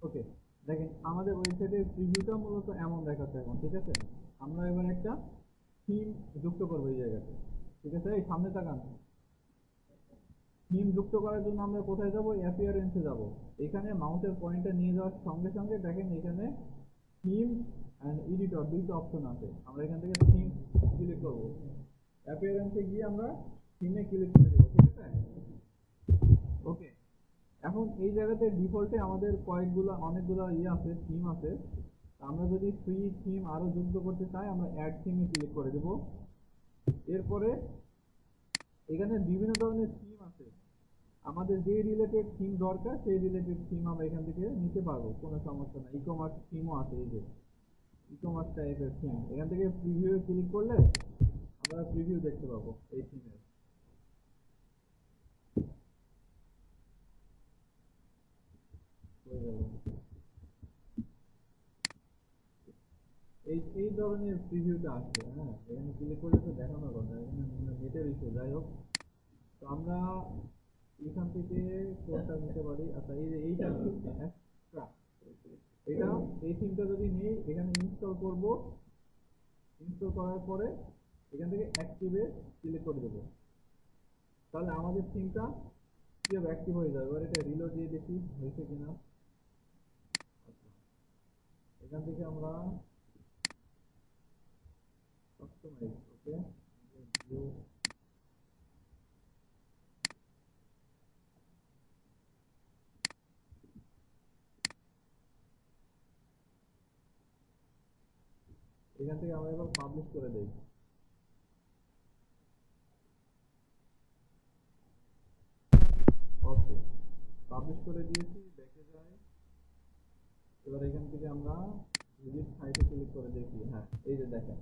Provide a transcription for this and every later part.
ওকে, দেখেন আমাদের ওয়েবসাইটের প্রিভিউটা মূলত এমন দেখাচ্ছে এখন, ঠিক আছে। আমরা এবার একটা থিম যুক্ত করবো এই জায়গাতে, ঠিক আছে। এই সামনে তাকান, থিম যুক্ত করার জন্য আমরা কোথায় যাব? অ্যাপিয়ারেন্সে যাব। এখানে মাউসের পয়েন্টটা নিয়ে যাওয়ার সঙ্গে সঙ্গে দেখেন এখানে থিম অ্যান্ড এডিটর দুইটা অপশন আছে। আমরা এখান থেকে থিম ক্লিক করব, অ্যাপিয়ারেন্সে গিয়ে আমরা থিমে ক্লিক করে দেবো, ঠিক আছে। ওকে, এখন এই জায়গাতে ডিফল্টে আমাদের অনেকগুলো আছে, থিম আছে। আমরা যদি ফ্রি থিম আরো যুক্ত করতে চাই আমরা অ্যাড থিমে ক্লিক করে দেব। এরপরে এখানে বিভিন্ন ধরনের থিম আছে, আমাদের যে রিলেটেড থিম দরকার সেই রিলেটেড থিম আমরা এখান থেকে নিতে পারবো, কোনো সমস্যা না। ই কমার্স থিমও আছে, এই যে ই কমার্স টাইপের থিম। এখান থেকে প্রিভিউ ক্লিক করলে আমরা প্রিভিউ দেখতে পাবো এই থিমের। এই ধরনের প্রিভিউটা আসছে। হ্যাঁ, এখানে ক্লিক করলে তো দেখানোর কথা, এখানে নেটের ইস্যু, যাই হোক। তো আমরা এখান থেকে কোনটা নিতে পারি? আচ্ছা, এই যে এইটা এক্সট্রা, এটা এই থিমটা যদি নিই এখানে ইনস্টল করব। ইনস্টল করার পরে এখান থেকে অ্যাক্টিভে ক্লিক করে দেবো, তাহলে আমাদের থিমটা কিভাবে অ্যাক্টিভ হয়ে যাবে। এবার এটা রিলোড দিয়ে দেখি হয়েছে কিনা। আচ্ছা, এখান থেকে আমরা কাস্টমাইজ, ওকে, এখান থেকে আমরা এবার পাবলিশ করে দেই। ওকে, পাবলিশ করে দিয়েছি, দেখে যায়। এবার এখান থেকে আমরা ভিজিট সাইটে ক্লিক করে দেখি। হ্যাঁ, এই যে দেখেন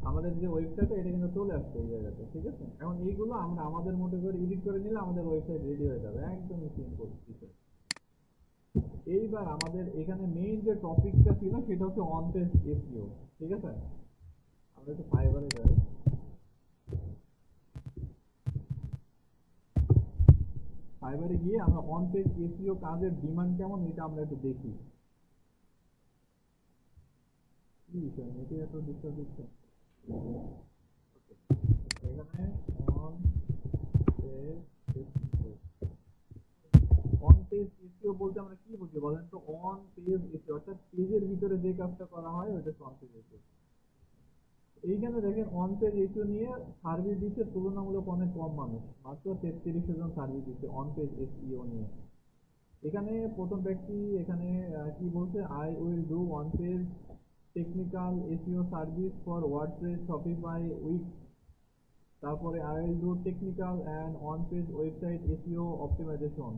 আমাদের যে ওয়েবসাইট এটা কিন্তু চলে আসছে এই জায়গাতে, ঠিক আছে। এখন এইগুলো আমরা আমাদের মতো করে এডিট করে নিলে আমাদের ওয়েবসাইট রেডি হয়ে যাবে, একদমই সিম্পল কিছু। এইবার আমাদের এখানে মেইন যে টপিকটা ছিল সেটা হচ্ছে অন পেজ এসইও, ঠিক আছে। আমরা একটু ফাইবারে যাই। ফাইবারে গিয়ে আমরা অন পেজ এসইও কাজের ডিমান্ড কেমন এটা আমরা একটু দেখি। কি বিষয় নেটে এত ডিস্টার্ব দিচ্ছে। এখানে on page SEO, on page SEO বলতে আমরা কি বুঝি বলেন তো? অন পেজ এসইও অর্থাৎ পেজের ভিতরে যে কাজটা করা হয় ওইটা অন পেজ এসইও। এইখানে দেখেন অন পেজ এসইও নিয়ে সার্ভিস দিচ্ছে তুলনামূলক অনেক কম মানুষ, মাত্র 33 জন সার্ভিস দিচ্ছে অন পেজ এসইও নিয়ে। এখানে প্রথম ব্যক্তি এখানে কি বলছে? I will do one page technical SEO service for WordPress Shopify week. তারপরে আই উইল ডু technical and on page website SEO optimization.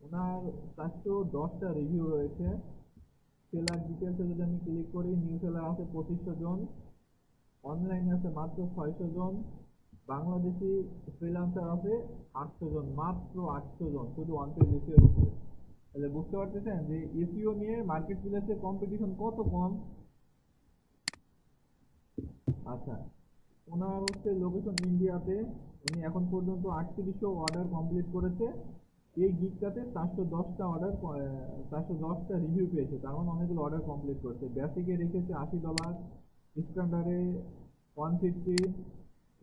ওনার 410টা রিভিউ রয়েছে। সেলার ডিটেলসে যদি আমি ক্লিক করি, নিউ সেলার আছে 2500 জন, অনলাইনে আছে মাত্র 600 জন, বাংলাদেশি ফ্রিল্যান্সার আছে 800 জন, মাত্র 800 জন শুধু ওয়ান পেজ এসইও এর উপরে। তাহলে বুঝতে পারতেছেন যে এসইও নিয়ে মার্কেট প্লেসে কম্পিটিশন কত কম। আচ্ছা, ওনার হচ্ছে লোকেশন ইন্ডিয়াতে। উনি এখন পর্যন্ত 3800 অর্ডার কমপ্লিট করেছে। এই গিগটাতে 410টা রিভিউ পেয়েছে, তার মানে অনেকগুলো অর্ডার কমপ্লিট করেছে। বেসিকে রেখেছে $80, স্ট্যান্ডার্ডে 150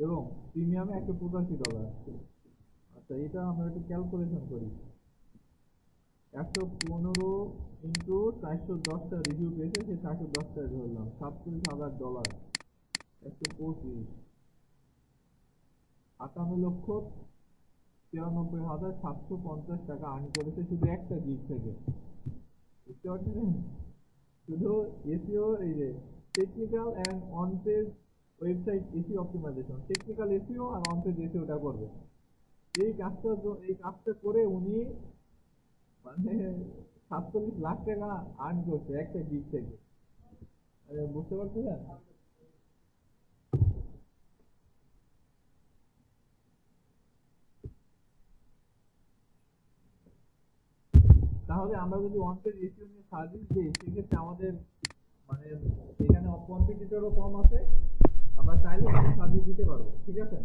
এবং প্রিমিয়ামে $185। আচ্ছা, এটা আমরা একটু ক্যালকুলেশন করি। 115 ইন্টু 410টা রিভিউ পেয়েছে, সেই 410টা ধরলাম $37,000, 125, 58,93,750 টাকা আর্ন করেছে শুধু একটা গিগ থেকে। বুঝতে পারছেন? শুধু এসইও, এই যে technical and on page website SEO optimization, technical SEO আর অন পেজ এসইওটা করবে। এই কাজটা করে উনি মানে 47 লাখ টাকা আর্ন করছে একটা গিগ থেকে। বুঝতে পারছেন? তাহলে আমরা যদি ওয়ান পেজ এসইও নিয়ে সার্ভিস দিই সেক্ষেত্রে আমাদের মানে এখানে কম্পিটিটরও কম আছে, আমরা চাইলে সার্ভিস দিতে পারবো, ঠিক আছে।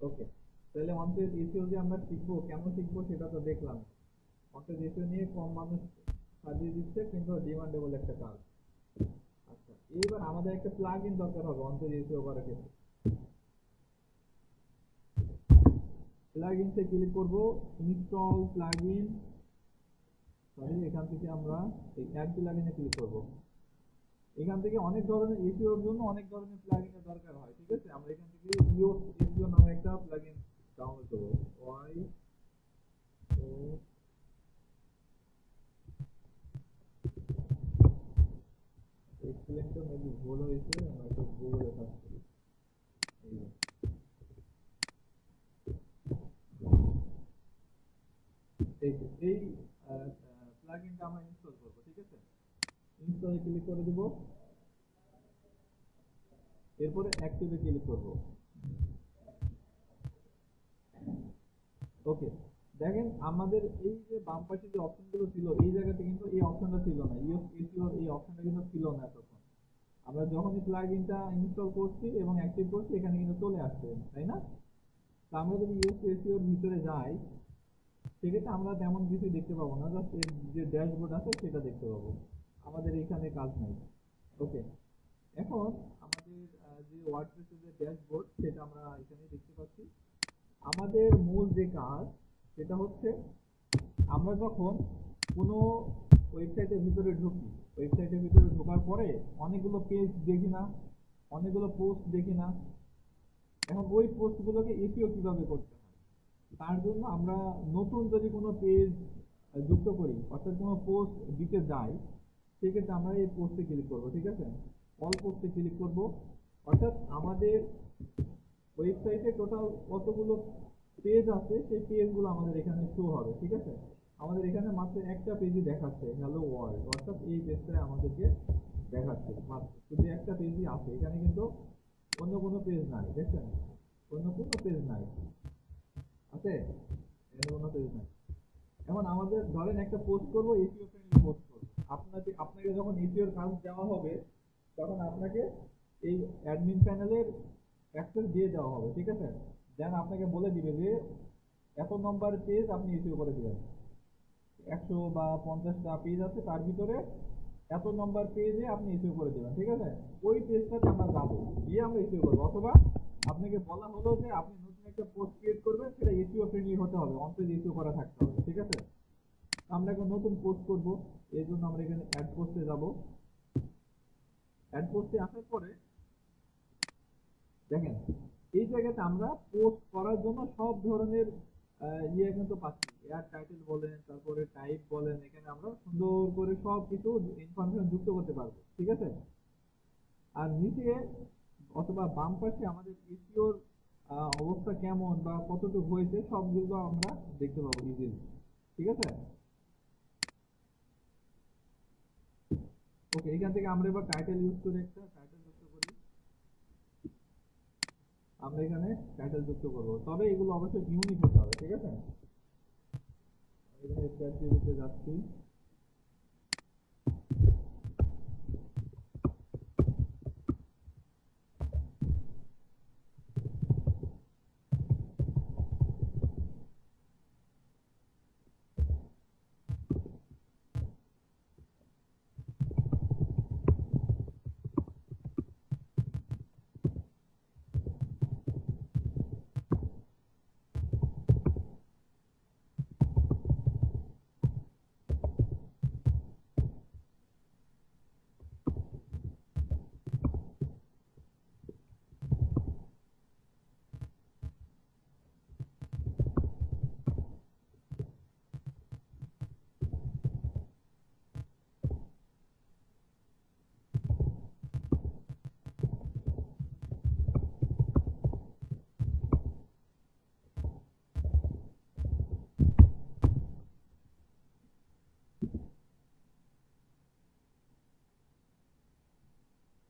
ওকে, তাহলে ওয়ান পেজ এসইও যে আমরা শিখবো, কেমন শিখবো সেটা তো দেখলাম। অর্থাৎ রেশিও নিয়ে কম মানুষ সাজিয়ে দিচ্ছে, কিন্তু ডিমান্ডেবল একটা কাজ। আচ্ছা, এইবার আমাদের একটা প্লাগ ইন দরকার হবে অন্তর রেশিও করার ক্ষেত্রে। প্লাগ ইনসে ক্লিক করব, ইনস্টল প্লাগ ইন, সরি এখান থেকে আমরা এই অ্যাড প্লাগ ইনে ক্লিক করব। এখান থেকে অনেক ধরনের এসইওর জন্য অনেক ধরনের প্লাগইনের দরকার হয়, ঠিক আছে। আমরা এখান থেকে ইওস এসইও নামে একটা প্লাগইন ডাউনলোড করব। ওয়াই ও এক্সেলেন্টটা মেবি ভুল হয়েছে, আমরা একটু গুগলে সার্চ করি। এই যে, এই প্লাগইনটা আমরা ইনস্টল করব, ঠিক আছে। ইনস্টলে ক্লিক করে দিব, এরপরে অ্যাক্টিভে ক্লিক করব। ওকে, দেখেন আমাদের এই যে বাম পাশে যে অপশনগুলো ছিল, এই জায়গাতে কিন্তু এই অপশনটা ছিল না, ইওস এসইও এই অপশনটা কিন্তু ছিল না তখন। আমরা যখনই প্লাগইনটা ইনস্টল করছি এবং অ্যাক্টিভ করছি, এখানে কিন্তু চলে আসছে, তাই না? তো আমরা যদি ইওস এসইওর ভিতরে যাই, সেক্ষেত্রে আমরা তেমন কিছু দেখতে পাবো না, জাস্ট এর যে ড্যাশবোর্ড আছে সেটা দেখতে পাবো, আমাদের এখানে কাজ নাই। ওকে, এখন আমাদের যে ওয়ার্ডপ্রেসের যে ড্যাশবোর্ড সেটা আমরা এখানে দেখতে পাচ্ছি। আমাদের মূল যে কাজ সেটা হচ্ছে, আমরা যখন কোনো ওয়েবসাইটের ভিতরে ঢুকি, ওয়েবসাইটের ভিতরে ঢোকার পরে অনেকগুলো পেজ দেখি না, অনেকগুলো পোস্ট দেখি না। এখন ওই পোস্টগুলোকে এসইও কিভাবে করতে হয়, তার জন্য আমরা নতুন যদি কোনো পেজ যুক্ত করি, অর্থাৎ কোনো পোস্ট দিতে যাই, সেক্ষেত্রে আমরা এই পোস্টে ক্লিক করব, ঠিক আছে। অল পোস্টে ক্লিক করব, অর্থাৎ আমাদের ওয়েবসাইটে টোটাল কতগুলো পেজ আছে সেই পেজগুলো আমাদের এখানে শো হবে, ঠিক আছে। আমাদের এখানে মাত্র একটা পেজই দেখাচ্ছে, হ্যালো ওয়ার্ল্ড, অর্থাৎ এই পেজটাই আমাদেরকে দেখাচ্ছে, মাত্র শুধু একটা পেজই আছে এখানে, কিন্তু অন্য কোনো পেজ নাই, দেখছেন, অন্য কোনো পেজ নাই, আছে অন্য কোনো পেজ নাই। এখন আমাদের ধরেন একটা পোস্ট করব, এসইও ফ্রেন্ডলি পোস্ট করব। আপনাকে যখন এসইওর কাজ দেওয়া হবে, তখন আপনাকে এই অ্যাডমিন প্যানেলের অ্যাক্সেস দিয়ে দেওয়া হবে, ঠিক আছে। দেন আপনাকে বলে দিবে যে এত নম্বর পেজ আপনি এসইও করে দিবেন, 100 বা 50টা পেজ আছে, তার ভিতরে এত নম্বর পেজে আপনি এসইও করে দেবেন, ঠিক আছে। ওই পেজটাতে আমরা যাবো, গিয়ে আমরা এসইও করবো। অথবা আপনাকে বলা হলো যে আপনি নতুন একটা পোস্ট ক্রিয়েট করবেন, সেটা এসইও ফ্রেন্ডলি হতে হবে, অন্তত এসইও করা থাকতে হবে, ঠিক আছে। আমরা এখন নতুন পোস্ট করব, এই জন্য আমরা এখানে অ্যাড পোস্টে যাব। অ্যাড পোস্টে আসার পরে দেখেন এই জায়গাতে আমরা পোস্ট করার জন্য সব ধরনের ইয়ে কিন্তু পাচ্ছি, এয়ার টাইটেল বলেন, তারপরে টাইপ বলেন, এখানে আমরা সুন্দর করে সব কিছু ইনফরমেশন যুক্ত করতে পারবো, ঠিক আছে। আর নিচে অথবা বাম পাশে আমাদের এসইওর অবস্থা কেমন বা কতটুকু হয়েছে সবগুলো আমরা দেখতে পাবো ইজিলি, ঠিক আছে। ওকে, এখান থেকে আমরা এবার টাইটেল ইউজ করে একটা টাইটেল যুক্ত করি। আমরা এখানে টাইটেল যুক্ত করব, তবে এগুলো অবশ্যই ইউনিক হতে হবে, ঠিক আছে। এখানে চ্যাট জিপিটিতে যাচ্ছি।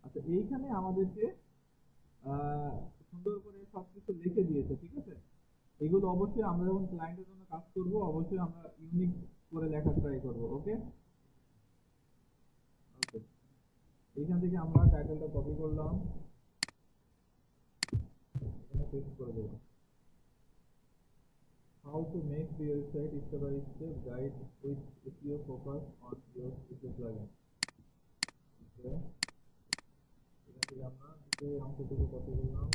আচ্ছা, এইখানে আমাদেরকে সুন্দর করে সবকিছু লিখে দিয়েছে, ঠিক আছে। এগুলো অবশ্যই আমরা যখন ক্লায়েন্টের জন্য কাজ করব, অবশ্যই আমরা ইউনিক করে লেখার ট্রাই করব। ওকে, ওকে, এইখান থেকে আমরা টাইটেলটা কপি করলাম, এখানে পেস্ট করে দেবো। how to make the website step by step guide with SEO focus on your SEO plugin. Okay, এখান থেকে আমরা এই অংশটুকু কপি করলাম।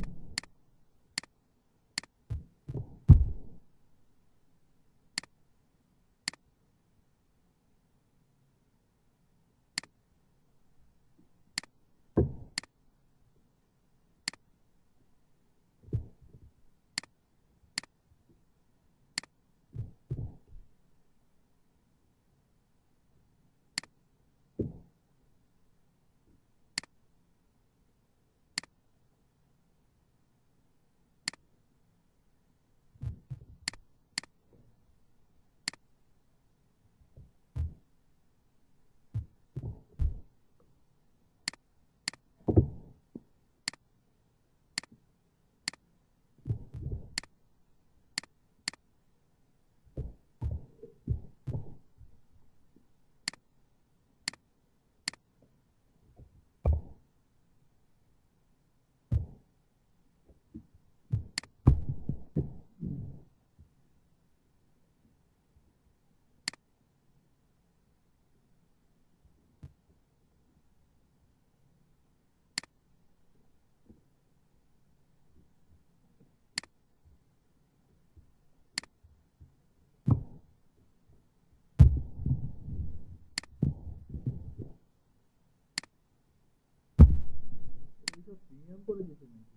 এইসব প্রিমিয়াম করে দিতে নাকি?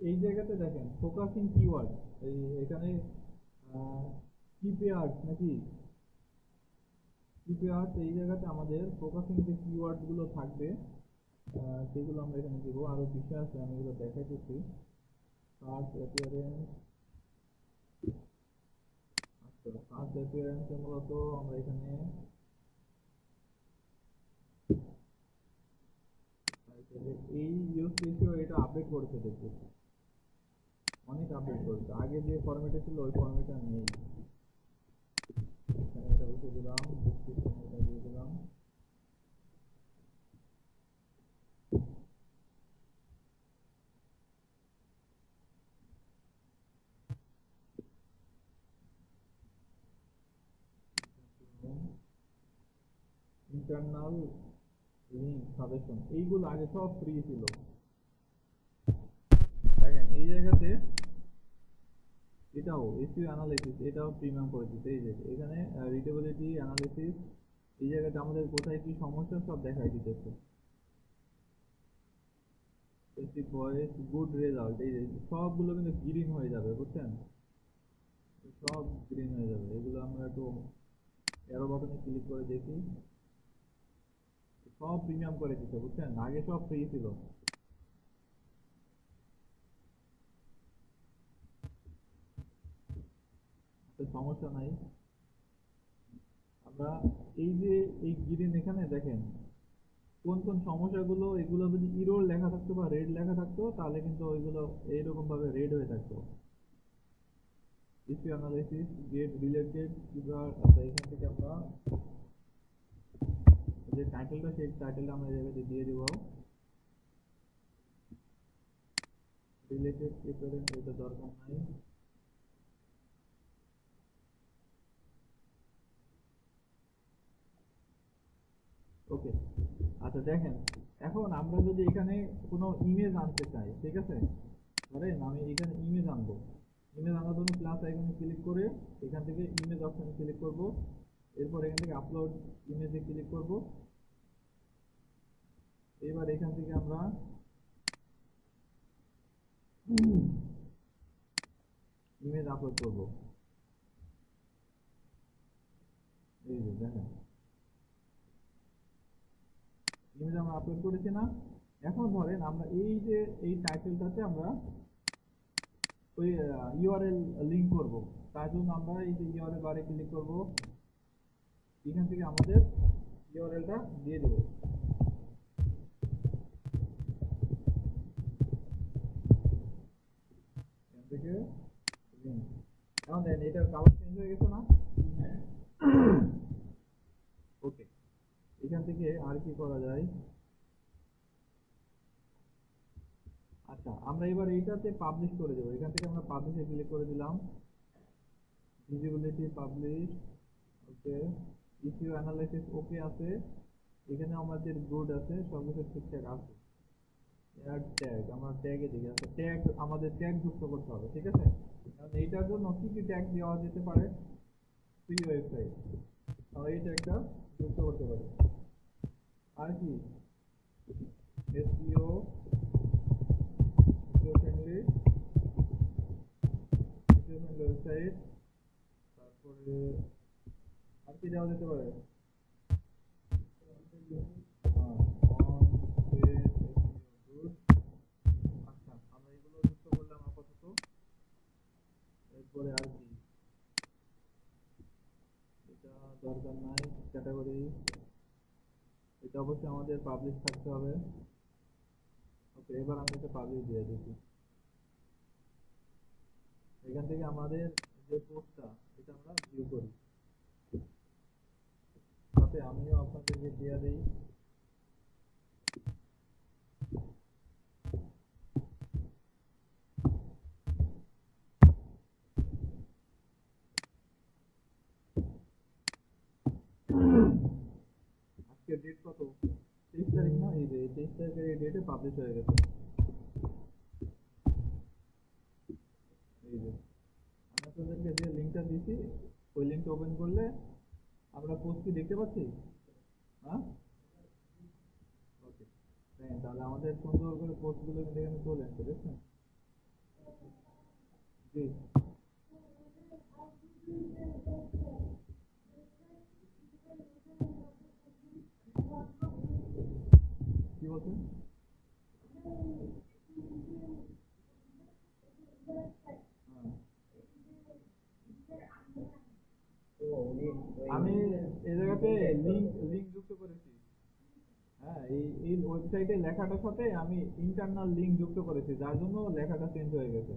এই জায়গাতে দেখেন ফোকাসিং কিওয়ার্ড, এই এখানে কিপেয়ার্স নাকি কিপেয়ার্স, এই জায়গাতে আমাদের ফোকাসিং যে কিওয়ার্ড গুলো থাকবে সেগুলো আমরা এখানে দিব। আরো বিষয় আছে, আমি এগুলো দেখাইতেছি। সার্চ অ্যাপিয়ারেন্স, আচ্ছা সার্চ অ্যাপিয়ারেন্সে মূলত আমরা এখানে এই ইউজ রেশিও এটা আপডেট করেছে, দেখতেছি অনেক আপডেট করেছে। আগে যে ফরম্যাটে ছিল ওই ফরম্যাটে নেই। এখানে এটা বসে দিলাম, ডেসক্রিপশন এটা দিয়ে দিলাম। ইন্টারনাল লিঙ্ক সাজেশন, এইগুলো আগে সব ফ্রি ছিল। দেখেন এই জায়গাতে এটাও এসইও অ্যানালাইসিস, এটাও প্রিমিয়াম করে দিতে। এই যে এখানে রিডেবিলিটি অ্যানালাইসিস, এই জায়গাতে আমাদের কোথায় কি সমস্যা সব দেখাই দিতেছে। ভয়েস, গুড রেজাল্ট, এই যে সবগুলো কিন্তু গ্রিন হয়ে যাবে, বুঝছেন? সব গ্রিন হয়ে যাবে। এগুলো আমরা একটু অ্যারো বাটনে ক্লিক করে দেখি, সব প্রিমিয়াম করে দিচ্ছে, বুঝছেন? আগে সব ফ্রি ছিল। সমস্যা নাই। আমরা এই যে এই গ্রিন এখানে দেখেন কোন কোন সমস্যাগুলো, এগুলো যদি ইরোর লেখা থাকতো বা রেড লেখা থাকতো তাহলে কিন্তু ওইগুলো এইরকম ভাবে রেড হয়ে থাকতো। ইস্যু অ্যানালাইসিস, গেট রিলেটেড কিভাবে, আচ্ছা এখান থেকে আমরা যে টাইটেলটা, সেই টাইটেলটা আমরা এই জায়গাতে দিয়ে দেবো। রিলেটেড প্রিফারেন্স এটা দরকার নাই। ওকে, আচ্ছা দেখেন এখন আমরা যদি এখানে কোনো ইমেজ আনতে চাই, ঠিক আছে, ধরেন আমি এখানে ইমেজ আনবো। ইমেজ আনার জন্য প্লাস আইকনে ক্লিক করে এখান থেকে ইমেজ অপশনে ক্লিক করব। এরপর এখান থেকে আপলোড ইমেজে ক্লিক করব। এবার এখান থেকে আমরা ইমেজ আপলোড করব। এই যে দেখেন ইমেজ আমরা আপলোড করেছি না। এখন ধরেন আমরা এই যে এই টাইটেলটাতে আমরা ওই ইউআরএল লিংক করব। তার জন্য আমরা এই যে ইউআরএল বারে ক্লিক করব। এখান থেকে আমাদের ইউআরএলটা দিয়ে দেব। এখান থেকে এখন দেখেন এটার কালার চেঞ্জ হয়ে গেছে না। ওকে, এখান থেকে আর কি করা যায়। আচ্ছা, আমরা এবার এইটাতে পাবলিশ করে দেবো। এখান থেকে আমরা পাবলিশে ক্লিক করে দিলাম। ভিজিবিলিটি পাবলিশ, ওকে। ইস্যু অ্যানালাইসিস ওকে আছে। এখানে আমাদের গুড আছে, সবকিছু ঠিকঠাক আছে। অ্যাড ট্যাগ, আমরা ট্যাগে দিই। আচ্ছা, ট্যাগ আমাদের ট্যাগ যুক্ত করতে হবে, ঠিক আছে। কারণ এইটার জন্য কি কি ট্যাগ দেওয়া যেতে পারে? ফ্রি ওয়েবসাইট, আমরা এই ট্যাগটা যুক্ত করতে পারি। আর কি এসইও ফ্রেন্ডলি ওয়েবসাইট, তারপরে আর কি দেওয়া যেতে পারে? আচ্ছা, আমরা এগুলো যুক্ত করলাম আপাতত। এরপরে আর কি, এটা দরকার নাই। ক্যাটাগরি, এটা অবশ্যই আমাদের পাবলিশ থাকতে হবে। ওকে, এবার আমি এটা পাবলিশ দিয়ে দিচ্ছি। এখান থেকে আমাদের যে পোস্টটা এটা আমরা ভিউ করি, সাথে আমিও আপনাদেরকে দিয়ে দিই। আজকে ডেট কত? 23 তারিখ না? এই যে 23 তারিখের এই ডেটে পাবলিশ হয়ে গেছে। এই যে আমি আপনাদেরকে যে লিঙ্কটা দিয়েছি, ওই লিঙ্কটা ওপেন করলে আমরা পোস্ট কি দেখতে পাচ্ছি? হ্যাঁ, ওকে। দেখেন তাহলে আমাদের সুন্দর করে পোস্টগুলো কিন্তু এখানে চলে আসছে, দেখছেন? জি, কি বলছেন? হ্যাঁ, আমি এই জায়গাতে লিঙ্ক লিঙ্ক যুক্ত করেছি। হ্যাঁ, এই এই ওয়েবসাইটে লেখাটার সাথে আমি ইন্টারনাল লিঙ্ক যুক্ত করেছি, যার জন্য লেখাটা চেঞ্জ হয়ে গেছে।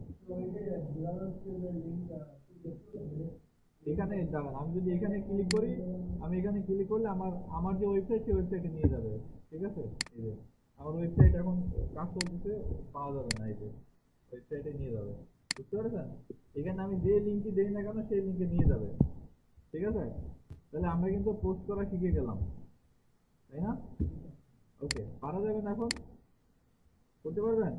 এখানে দাঁড়ান, আমি যদি এখানে ক্লিক করি, আমি এখানে ক্লিক করলে আমার আমার যে ওয়েবসাইট সেই ওয়েবসাইটে নিয়ে যাবে, ঠিক আছে। এই যে আমার ওয়েবসাইট এখন কাজ চলতেছে, পাওয়া যাবে না, এই যে ওয়েবসাইটে নিয়ে যাবে, বুঝতে পারছেন? এখানে আমি যে লিঙ্কই দেই না কেন সেই লিঙ্কে নিয়ে যাবে, ঠিক আছে। তাহলে আমরা কিন্তু পোস্ট করা শিখে গেলাম, তাই না? ওকে, পারা যাবে না এখন? করতে পারবেন?